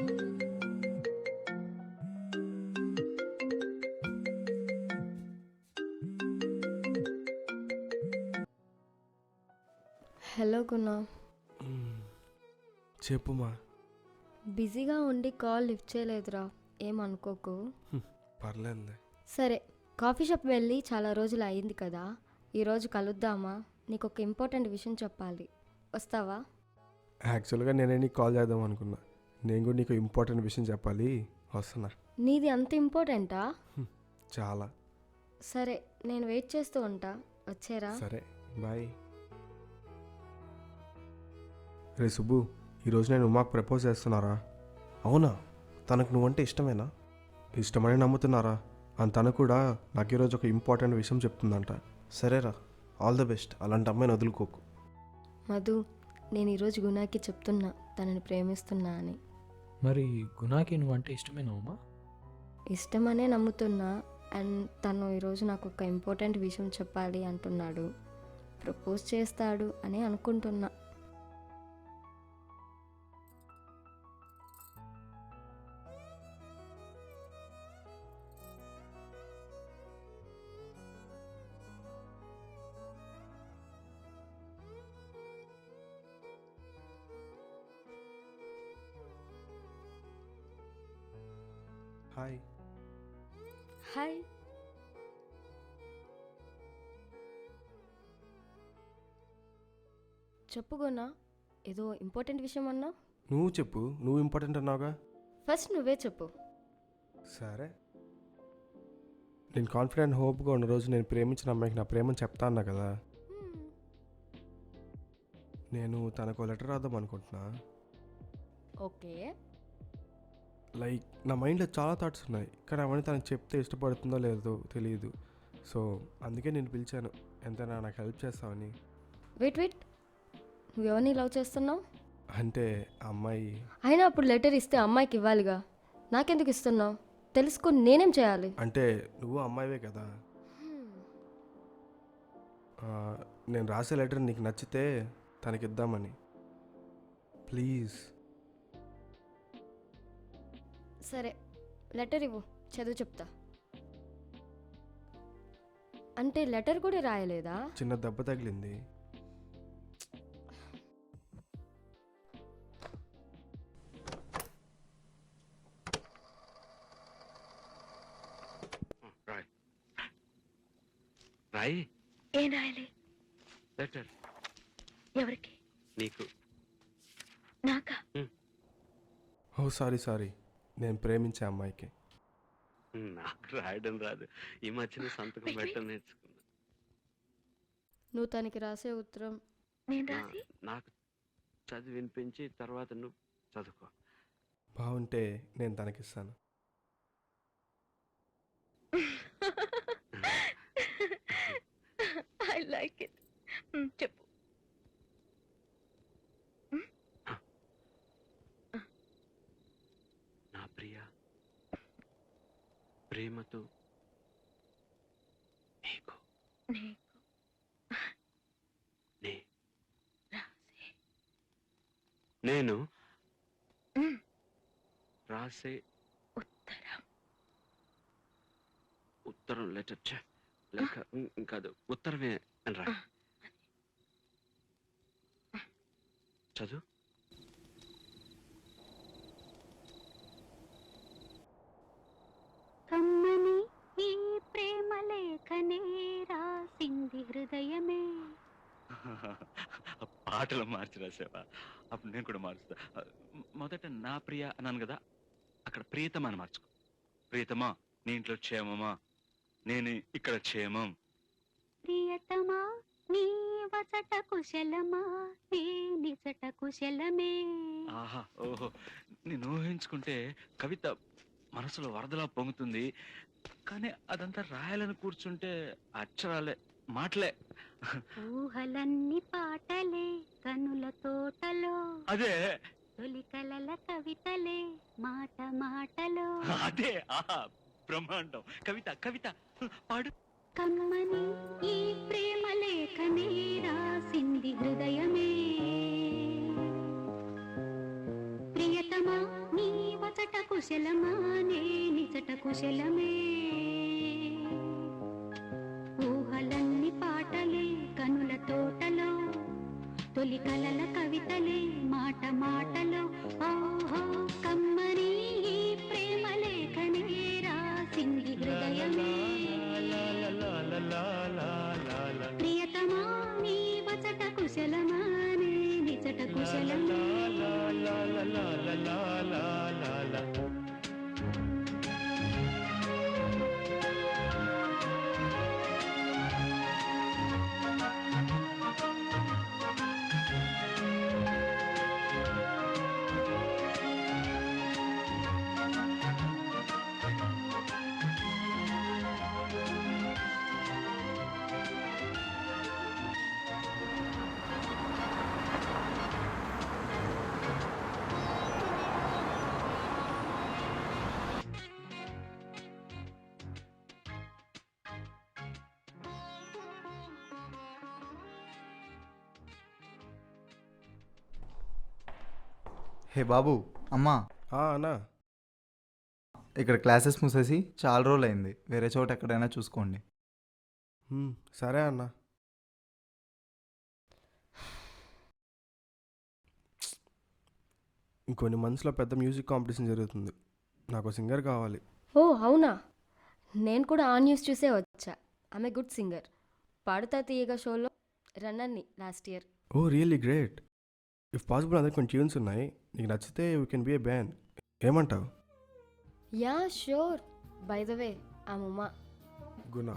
Hello గుణ. చెప్పుమా. బిజీగా ఉండి call lift చేయలేదురా, ఏమనుకోకు. పర్లేదులే. సరే, కాఫీ షాప్ వెళ్ళి చాలా రోజులు అయింది కదా, ఈరోజు కలుద్దామా? నీకు ఒక ఇంపార్టెంట్ విషయం చెప్పాలి, వస్తావా? యాక్చువల్గా నేనే నీకు కాల్ చేద్దాం అనుకున్నా. నేను కూడా నీకు ఇంపార్టెంట్ విషయం చెప్పాలి, వస్తున్నా. నీది అంత ఇంపార్టెంటా? చాలా. సరే, నేను వెయిట్ చేస్తూ ఉంటా, వచ్చేరా. సరే, బాయ్. రే సుబ్బు, ఈరోజు నేను ఉమాకు ప్రపోజ్ చేస్తున్నారా? అవునా? తనకు నువ్వంటే ఇష్టమేనా? ఇష్టమని నమ్ముతున్నారా? అని తను కూడా నాకు ఈరోజు ఒక ఇంపార్టెంట్ విషయం చెప్తుందంట. సరేరా, ఆల్ ద బెస్ట్. అలాంటి అమ్మాయిని వదులుకోకు. మధు, నేను ఈరోజు గుణాకి చెప్తున్నా తనని ప్రేమిస్తున్నా అని. మరి గుణాకి నువ్వంటే ఇష్టమేనా ఉమా? ఇష్టమనే నమ్ముతున్నా. అండ్ తను ఈరోజు నాకు ఒక ఇంపార్టెంట్ విషయం చెప్పాలి అంటున్నాడు. ప్రపోజ్ చేస్తాడు అని అనుకుంటున్నా. హాయ్. హాయ్. చెప్పు గుణ, ఏదో ఇంపార్టెంట్ విషయం అన్నా. నువ్వు చెప్పు, నువ్వు ఇంపార్టెంట్ అన్నావుగా. ఫస్ట్ నువ్వే చెప్పు. సరే, నేను కాన్ఫిడెంట్ హోప్గా ఉన్న రోజు నేను ప్రేమించిన అమ్మాయికి నా ప్రేమను చెప్తా అన్నా కదా. నేను తనకు లెటర్ రాద్దాం అనుకుంటున్నా. ఓకే. లైక్ నా మైండ్లో చాలా థాట్స్ ఉన్నాయి, కానీ అవన్నీ తనకు చెప్తే ఇష్టపడుతుందో లేదో తెలియదు. సో అందుకే నేను పిలిచాను, ఎంతైనా నాకు హెల్ప్ చేస్తావని. వెయిట్, నువ్వెవరిని లవ్ చేస్తున్నావు? అంటే అమ్మాయి. అయినా అప్పుడు లెటర్ ఇస్తే అమ్మాయికి ఇవ్వాలిగా, నాకెందుకు ఇస్తున్నావు? తెలుసుకొని నేనేం చేయాలి? అంటే నువ్వు అమ్మాయివే కదా. నేను రాసే లెటర్ నీకు నచ్చితే తనకిద్దామని. ప్లీజ్. సరే, లెటర్ ఇవ్వు, చదువు చెప్తా. అంటే లెటర్ కూడా రాయలేదా? చిన్న దెబ్బ తగిలింది. రాయి. ఏం రాయాలి? లెటర్. ఎవరికి? నీకు. నాకా? ఓ సారీ, నేను ప్రేమించే అమ్మాయికి. నాకు రాయడం రాదు, ఈ మధ్యన సంతకం పెట్టడం నేర్చుకున్నా. నువ్వు తనకి రాసే ఉత్తరం నేను రాసి నాకు చదివి వినిపించి తర్వాత నువ్వు చదువుకో. బాగుంటే నేను తనకిస్తాను. I like it. చెప్పు. నా ప్రియ, ప్రేమతో నీకు నేను రాసే ఉత్తరం లెటర్ లేక కాదు, ఉత్తరమే అని రా. చదువు. కమ్మని ఈ ప్రేమ లేఖనే రాసింది హృదయమే. పాటలు మార్చి రాసావా? అప్పుడు నేను కూడా మారుస్తా. మొదట నా ప్రియ అన్నాను కదా, అక్కడ ప్రియతమా అని మార్చుకో. ప్రియతమా, నీ ఇంట్లో క్షేమమా? నేను ఇక్కడ క్షేమం. ప్రియతమా, నీ వచట కుశలమా? నీ నిజట కుశలమే. ఆహా, ఓహో, నేను ఊహించుకుంటే కవిత మనసులో వరదలా పొంగుతుంది, కానీ అదంతా రాయాలని కూర్చుంటే అక్షరాలే, మాటలే. ఊహలన్నీ పాటలే కనుల తోటలో, అదే తొలి కలల కవితలే మాట మాటలో. అదే, ఆహా, బ్రహ్మాండం. కవిత కవిత పాడు. కమ్మని ఈ ప్రేమ లేఖనే రాసింది హృదయమే. ప్రియతమా, నీ కుశలమే ఊహలన్నీ పాటలే కనుల తోటలో తొలి కలల కవితలే మాట మాటలో ఓహో కమ్మని ఈ ప్రేమ లేఖనే రాసింది హృదయమే ప్రియతమా నీ వచట కుశలమా నీ నిచట కుశలమా హే బాబు అమ్మా అన్నా ఇక్కడ క్లాసెస్ మూసేసి చాలా రోజులు అయింది, వేరే చోట ఎక్కడైనా చూసుకోండి. సరే అన్నా. ఇంకొన్ని మంత్స్లో పెద్ద మ్యూజిక్ కాంపిటీషన్ జరుగుతుంది, నాకు సింగర్ కావాలి. ఓ అవునా, నేను కూడా ఆ న్యూస్ చూసే వచ్చా. ఆమె గుడ్ సింగర్. పాడుతా తీయగా షోలో రన్నర్ని last year. Oh really great. If possible అందరికి కొన్ని ట్యూన్స్ ఉన్నాయి, నీకు నచ్చితే we can be a band. ఏమంటావు? Yeah sure. By the way ah Uma. గుణ.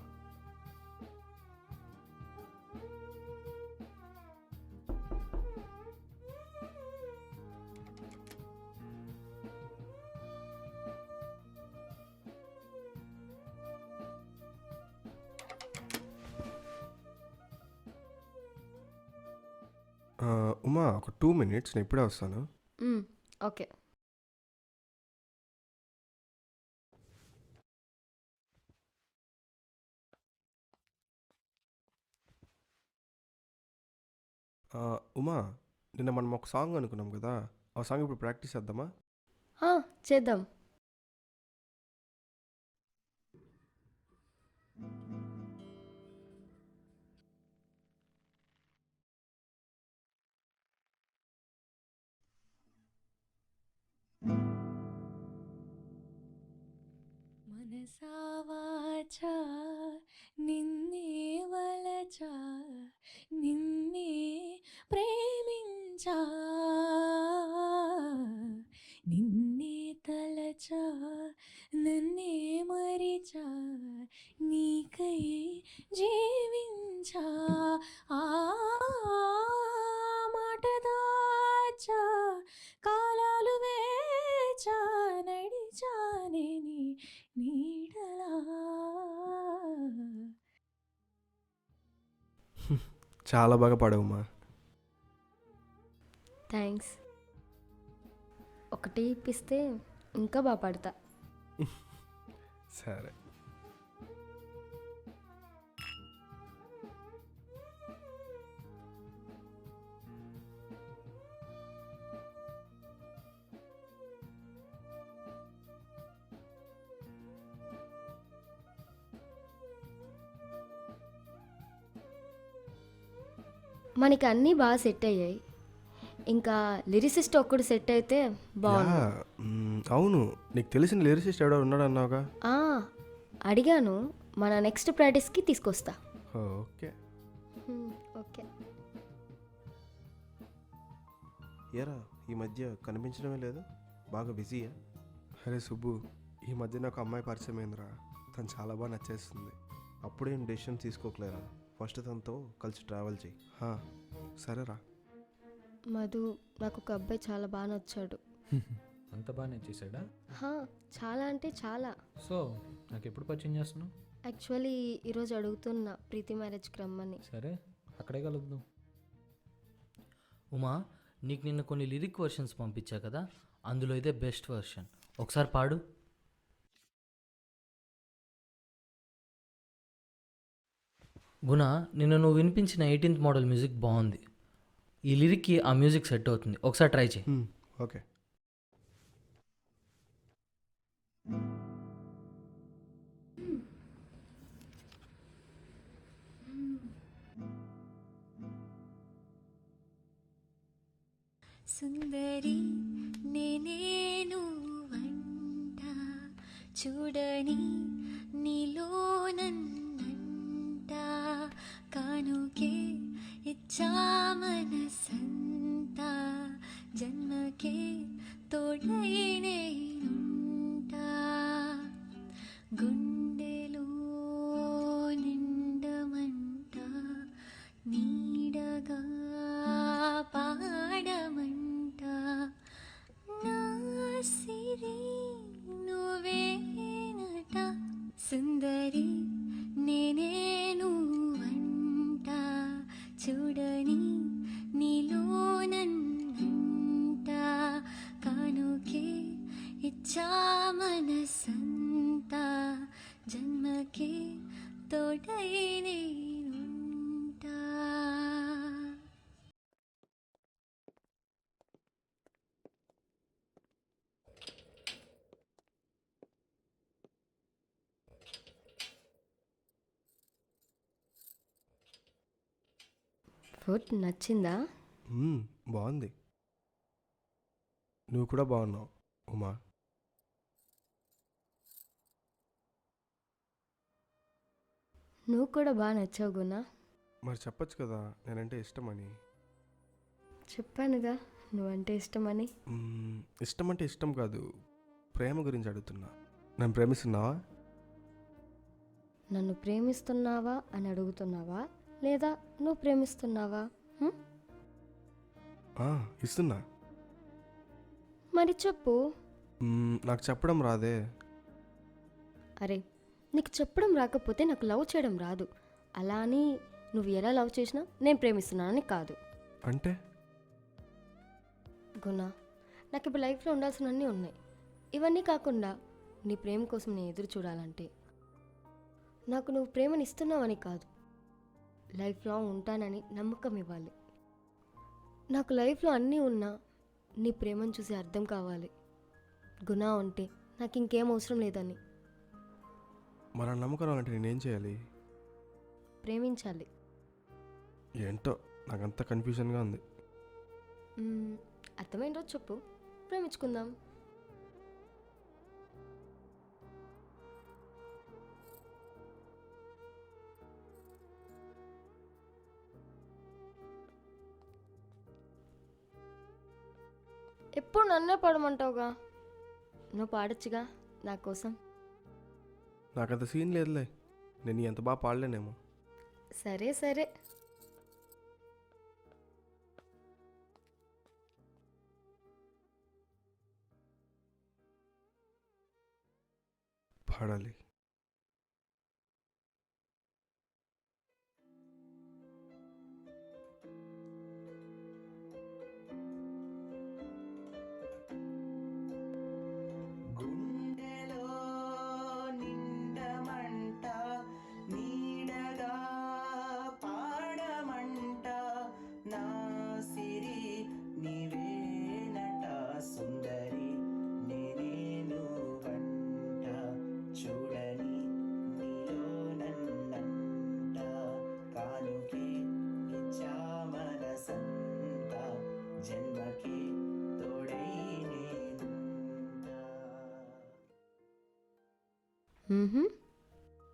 ఉమా ఒక 2 minutes, నేను ఇప్పుడే వస్తాను. ఓకే. ఉమా, నిన్న మనం ఒక సాంగ్ అనుకున్నాం కదా, ఆ సాంగ్ ఇప్పుడు ప్రాక్టీస్ చేద్దామా? చేద్దాం. మనసావాచా నిన్నే వలచా నిన్నే ప్రేమించా నిన్నే తలచా నన్నే మరిచా నీకై జీవించా ఆ మాట దాచా కాలాలు వేచా నడిచానే నీడలా. చాలా బాగా పాడావుమా. థ్యాంక్స్. ఒకటి ఇప్పిస్తే ఇంకా బాగా పాడతా. సరే. మనకి అన్నీ బాగా సెట్ అయ్యాయి. ఇంకా లిరిసిస్ట్ ఒక్కడు సెట్ అయితే బాగుంది. అవును, నీకు తెలిసిన లిరిసిస్ట్ ఎవడో ఉన్నాడు అన్నావుగా. అడిగాను, మన నెక్స్ట్ ప్రాక్టీస్కి తీసుకొస్తా. ఓకే. ఓకే. ఏరా ఈ మధ్య కనిపించడమే లేదు, బాగా బిజీయా? అరే సుబ్బు, ఈ మధ్య నాకు అమ్మాయి పరిచయం అయిందిరా, తను చాలా బాగా నచ్చేస్తుంది. అప్పుడేం డెసిషన్ తీసుకోకలేరా, ఫస్ట్ తనతో కలిసి ట్రావెల్ చేయి. సరేరా. మధు, నాకు ఒక అబ్బాయి చాలా బాగా నచ్చాడు. అంత బాగానే చేశాడా? చాలా అంటే చాలా. సో నాకు ఎప్పుడు పరిచయం చేస్తున్నావు? యాక్చువల్లీ ఈరోజు అడుగుతున్నా ప్రీతి మ్యారేజ్కి రమ్మని. సరే, అక్కడే కలుద్దాం. ఉమా, నీకు నిన్న కొన్ని లిరిక్ వర్షన్స్ పంపించా కదా, అందులో ఇదే బెస్ట్ వర్షన్. ఒకసారి పాడు. గుణ, నిన్న నువ్వు వినిపించిన 18th మోడల్ మ్యూజిక్ బాగుంది. ఈ లిరిక్కి ఆ మ్యూజిక్ సెట్ అవుతుంది, ఒకసారి ట్రై చేయి. ఓకే. సుందరి నేనేను వంట చూడని నీలో నన్నంట కానుకే ఇచ్చామనసంతా జన్మకే తోడై నేనుంటా గుండెలో నిండమంట నీడగా పాడమంట నా సిరి నువ్వేనట సుందరి నేనేను వంట చూడని నీలో నన్నంట కానుకే ఇచ్చామనసంతా జన్మకే తోడై నేనుంటా. ఫుడ్ నచ్చిందా? బాగుంది. నువ్వు కూడా బాగున్నావు ఉమా. నువ్వు కూడా బాగా నచ్చావు గుణ. మరి చెప్పొచ్చు కదా నేనంటే ఇష్టమని. చెప్పానుగా నువ్వంటే ఇష్టమని. ఇష్టం అంటే ఇష్టం కాదు, ప్రేమ గురించి అడుగుతున్నా. నన్ను ప్రేమిస్తున్నావా? నన్ను ప్రేమిస్తున్నావా అని అడుగుతున్నావా లేదా నువ్వు ప్రేమిస్తున్నావా? ఇస్తున్నా. మరి చెప్పు. నాకు చెప్పడం రాదే. అరే నీకు చెప్పడం రాకపోతే నాకు లవ్ చేయడం రాదు. అలా అని నువ్వు ఎలా లవ్ చేసినా నేను ప్రేమిస్తున్నానని కాదు. అంటే గుణ, నాకు ఇప్పుడు లైఫ్లో ఉండాల్సినవన్నీ ఉన్నాయి. ఇవన్నీ కాకుండా నీ ప్రేమ కోసం నేను ఎదురు చూడాలంటే నాకు నువ్వు ప్రేమని ఇస్తున్నావని కాదు, లైఫ్లో ఉంటానని నమ్మకం ఇవ్వాలి. నాకు లైఫ్లో అన్నీ ఉన్నా నీ ప్రేమను చూసి అర్థం కావాలి. గుణ అంటే నాకు ఇంకేం అవసరం లేదని. మన నమ్మకం అంటే నేనేం చేయాలి? ప్రేమించాలి. ఏంటో నాకంత కన్ఫ్యూజన్గా ఉంది. అర్థమైందో చెప్పు, ప్రేమించుకుందాం. ఎప్పుడు నన్నే పాడమంటావుగా, నువ్వు పాడొచ్చుగా నా కోసం. నాకంత సీన్ లేదులే, నేను ఎంత బాగా పాడలేనేమో. సరే సరే. పాడాలి.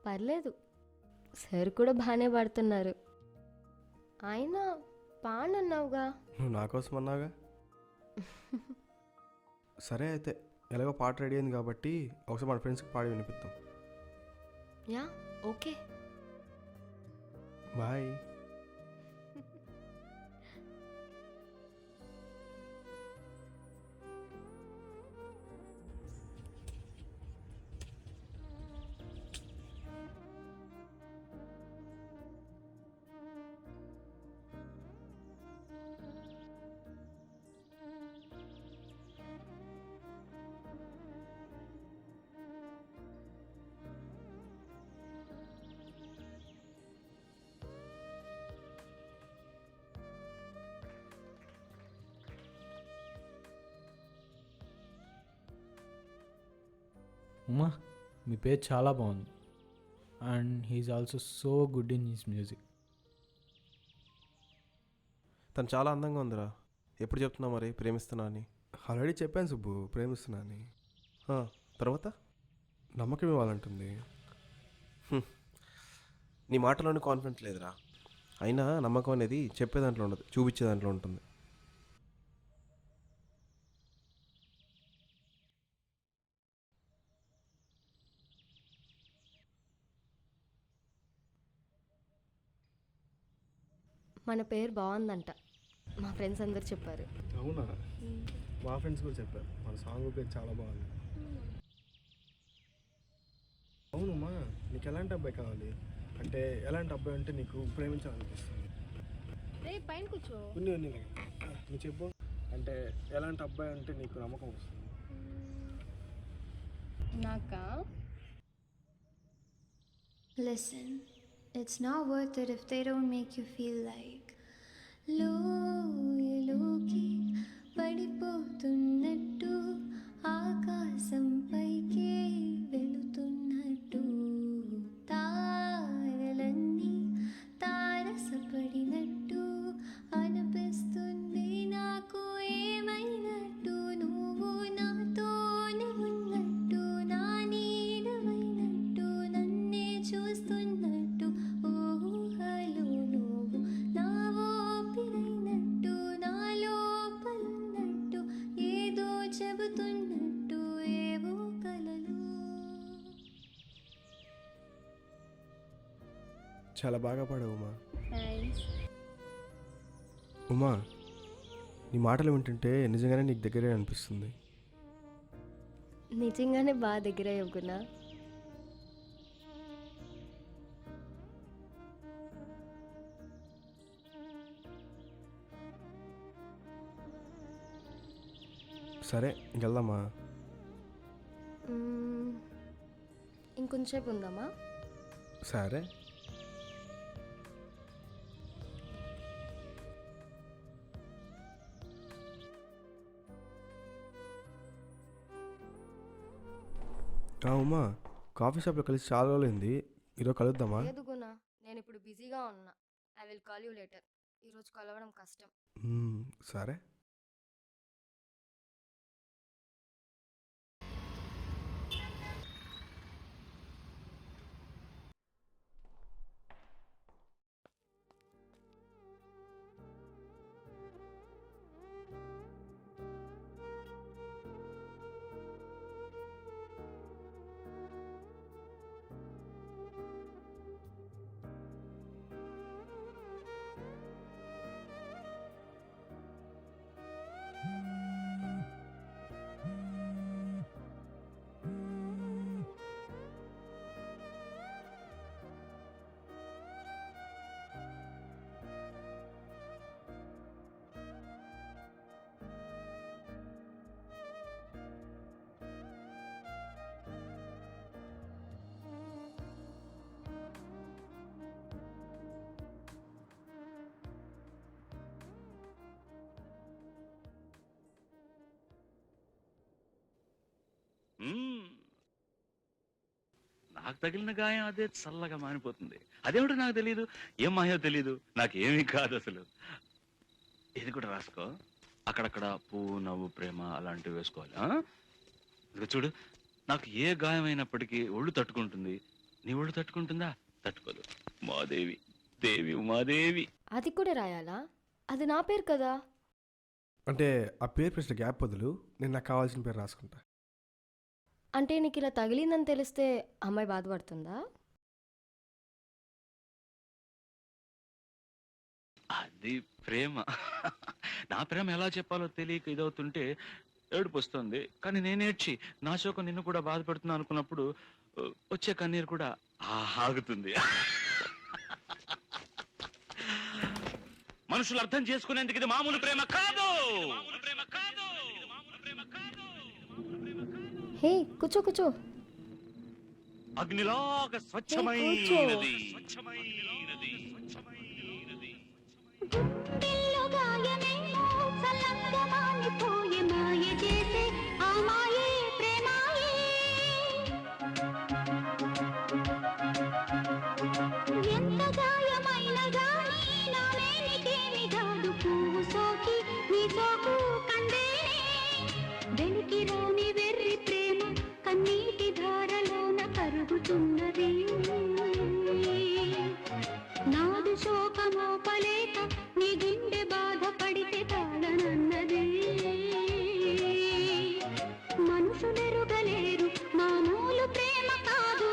పర్లేదు, సార్ కూడా బాగానే పాడుతున్నారు. అయినా పాడన్నావుగా. నువ్వు నా కోసం అన్నావుగా. సరే అయితే, ఎలాగో పాట రెడీ అయింది కాబట్టి ఒకసారి మన ఫ్రెండ్స్కి పాడి వినిపిద్దాం. Yeah okay. బాయ్. ఉమా, మీ పేరు చాలా బాగుంది. And he's also so good in his music. తను చాలా అందంగా ఉందిరా. ఎప్పుడు చెప్తున్నావు మరి ప్రేమిస్తున్నా అని? ఆల్రెడీ చెప్పాను సుబ్బు, ప్రేమిస్తున్నా అని. తర్వాత నమ్మకం ఇవ్వాలంటుంది. నీ మాటలోని కాన్ఫిడెంట్ లేదురా. అయినా నమ్మకం అనేది చెప్పే దాంట్లో ఉండదు, చూపించే దాంట్లో ఉంటుంది. మన పేరు బాగుందంట, మా ఫ్రెండ్స్ అందరు చెప్పారు. అవునా? మా ఫ్రెండ్స్ కూడా చెప్పారు మన సాంగ్ పేరు చాలా బాగుంది. అవునమ్మా, నీకు ఎలాంటి అబ్బాయి కావాలి? అంటే ఎలాంటి అబ్బాయి అంటే నీకు ప్రేమించాలనిపిస్తుంది? పైన కూర్చో. నువ్వు చెప్పు, అంటే ఎలాంటి అబ్బాయి అంటే నీకు నమ్మకం వస్తుంది? నాకా? Listen, it's not worth it if they don't make you feel like లోయలోకి పడిపోతున్నట్టు, ఆకాశం పైకి వెళుతున్నట్టు, తారలన్నీ తారసపడినట్టు అనిపిస్తుంది నాకు. ఏమైనట్టు నువ్వు నాతోనే ఉన్నట్టు, నా నీడమైనట్టు, నన్నే చూస్తున్నట్టు, ఊహలో నువ్వు నా ఊపిరైనట్టు, నా లోపలున్నట్టు, ఏదో చెబుతున్నట్టు, ఏవో కలలు. చాలా బాగా పాడావు ఉమా. థ్యాంక్స్. ఉమా, నీ మాటలు వింటుంటే నిజంగానే నీకు దగ్గరే అనిపిస్తుంది. నిజంగానే బాగా దగ్గర అయ్యుకున్నా. సరే ఇంకెళ్దామా? ఇంకొంచెంసేపు ఉందామా? సరే. ఉమా, కాఫీ షాప్లో కలిసి చాలా రోజులైంది, ఈరోజు కలుద్దామా? లేదు గుణ, నేను ఇప్పుడు బిజీగా ఉన్నా. I will call you later. ఈరోజు కలవడం కష్టం. సరే. నాకు తగిలిన గాయం అదే చల్లగా మానిపోతుంది. అదేమిటో నాకు తెలియదు, ఏం మాయో తెలీదు, నాకేమీ కాదు అసలు. ఇది కూడా రాసుకో, అక్కడక్కడ పువ్వు నవ్వు ప్రేమ అలాంటివి వేసుకోవాలి. ఇదిగో చూడు, నాకు ఏ గాయమైనప్పటికీ ఒళ్ళు తట్టుకుంటుంది. నీ ఒళ్ళు తట్టుకుంటుందా? తట్టుకోదు. ఉమాదేవి, దేవి ఉమాదేవి. అది కూడా రాయాలా? అది నా పేరు కదా. అంటే ఆ పేరు ప్రశ్న గ్యాప్ వదులు, నేను నాకు కావాల్సిన పేరు రాసుకుంటా. అంటే నీకు ఇలా తగిలిందని తెలిస్తే అమ్మాయి బాధపడుతుందా? అది ప్రేమ. నా ప్రేమ ఎలా చెప్పాలో తెలియక ఇదవుతుంటే ఏడుపు వస్తుంది. కానీ నేనేడ్చి నా శోకం నిన్ను కూడా బాధపడుతున్నా అనుకున్నప్పుడు వచ్చే కన్నీరు కూడా ఆగుతుంది. మనుషులు అర్థం చేసుకునేందుకు ఇది మామూలు ప్రేమ కాదు. హే కూర్చో కూర్చో. అగ్నిలాగా స్వచ్ఛమైనది. గుండెల్లో గాయమేమో చల్లంగా మానిపోయే మాయ చేసే ఆ మాయే ప్రేమాయే. ఎంత గాయమైన గానీ నా మేనికేమి కాదు, పువ్వు సోకి నీ సోకి చూపలేక నీ గుండె బాధపడితే తాళనన్నది మనుషులెరుగలేరు మామూలు ప్రేమ కాదు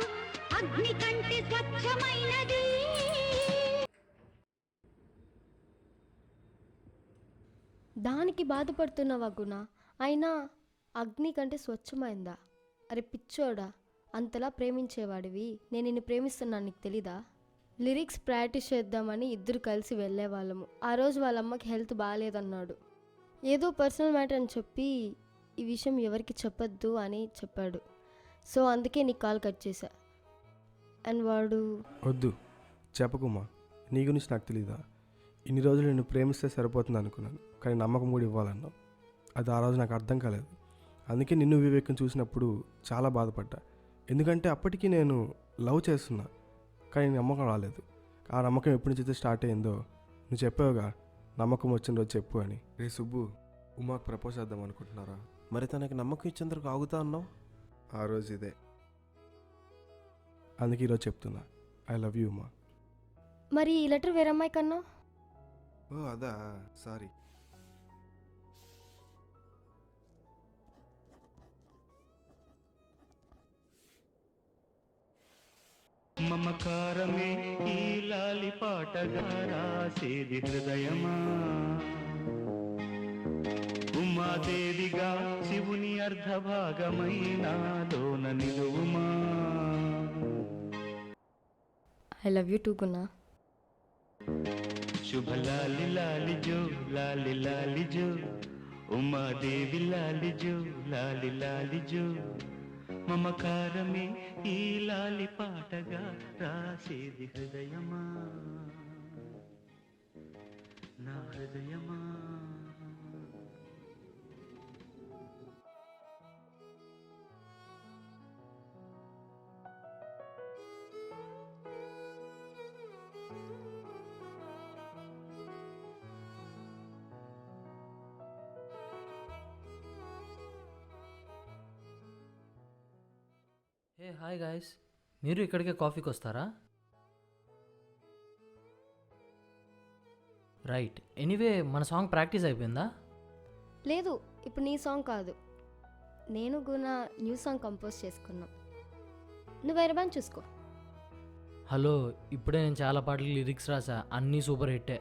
అగ్ని కంటే స్వచ్ఛమైనది. దానికి బాధపడుతున్నావా గుణ? అయినా అగ్ని కంటే స్వచ్ఛమైందా? అరే పిచ్చోడా, అంతలా ప్రేమించేవాడివి నేను నిన్ను ప్రేమిస్తున్నాను నీకు తెలీదా? లిరిక్స్ ప్రాక్టీస్ చేద్దామని ఇద్దరు కలిసి వెళ్ళేవాళ్ళము. ఆ రోజు వాళ్ళ అమ్మకి హెల్త్ బాగాలేదన్నాడు. ఏదో పర్సనల్ మ్యాటర్ అని చెప్పి ఈ విషయం ఎవరికి చెప్పొద్దు అని చెప్పాడు. సో అందుకే నీకు కాల్ కట్ చేశా. అండ్ వాడు వద్దు చెప్పకుమా, నీ గురించి నాకు తెలీదా? ఇన్ని రోజులు నేను ప్రేమిస్తే సరిపోతుంది అనుకున్నాను, కానీ నమ్మకం కూడా ఇవ్వాలన్నావు. అది ఆ రోజు నాకు అర్థం కాలేదు. అందుకే నిన్ను వివేకం చూసినప్పుడు చాలా బాధపడ్డా. ఎందుకంటే అప్పటికి నేను లవ్ చేస్తున్నా, కానీ నమ్మకం రాలేదు. ఆ నమ్మకం ఎప్పటి నుంచి అయితే స్టార్ట్ అయిందో నువ్వు చెప్పావుగా, నమ్మకం వచ్చిన రోజు చెప్పు అని. రే సుబ్బు, ఉమాకు ప్రపోజ్ చేద్దాం అనుకుంటున్నారా? మరి తనకి నమ్మకం ఇచ్చేందుకు ఆగుతా అన్నావు. ఆ రోజు ఇదే, అందుకే ఈరోజు చెప్తున్నా, ఐ లవ్ యూ ఉమా. మరి ఈ లెటర్ వేరే అమ్మాయి కన్నా? ఓ అదా, సారీ. మమకారమే ఈ లాలి పాటగా రాసేది హృదయమా, ఉమాదేవిగా శివుని అర్ధభాగమైనాలోన నిలువుమా. ఐ లవ్ యూ టూ గుణ. శుభ లాలి లాలి జో లాలి లాలి జో, ఉమాదేవి లాలి జో లాలి లాలి జో. మమకారమే ఈ లాలి పాటగా రాసేది హృదయమా, నా హృదయమా. హే హాయ్ గాయస్, మీరు ఇక్కడికే కాఫీకి వస్తారా? రైట్, ఎనీవే మన సాంగ్ ప్రాక్టీస్ అయిపోయిందా? లేదు, ఇప్పుడు నీ సాంగ్ కాదు, నేను గుణ న్యూ సాంగ్ కంపోజ్ చేసుకున్నాం. నువ్వు వేరే బాగా చూసుకో. హలో, ఇప్పుడే నేను చాలా పాటలు లిరిక్స్ రాసా, అన్నీ సూపర్ హిట్టే.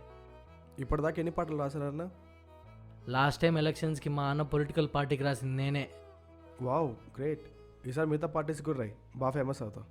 ఇప్పటిదాకా ఎన్ని పాటలు రాశారన్నా? లాస్ట్ టైం ఎలక్షన్స్కి మా అన్న పొలిటికల్ పార్టీకి రాసింది నేనే. Wow great. ఈసారి మిగతా పార్టీస్ కూడా రాయి, బాగా ఫేమస్ అవుతావు.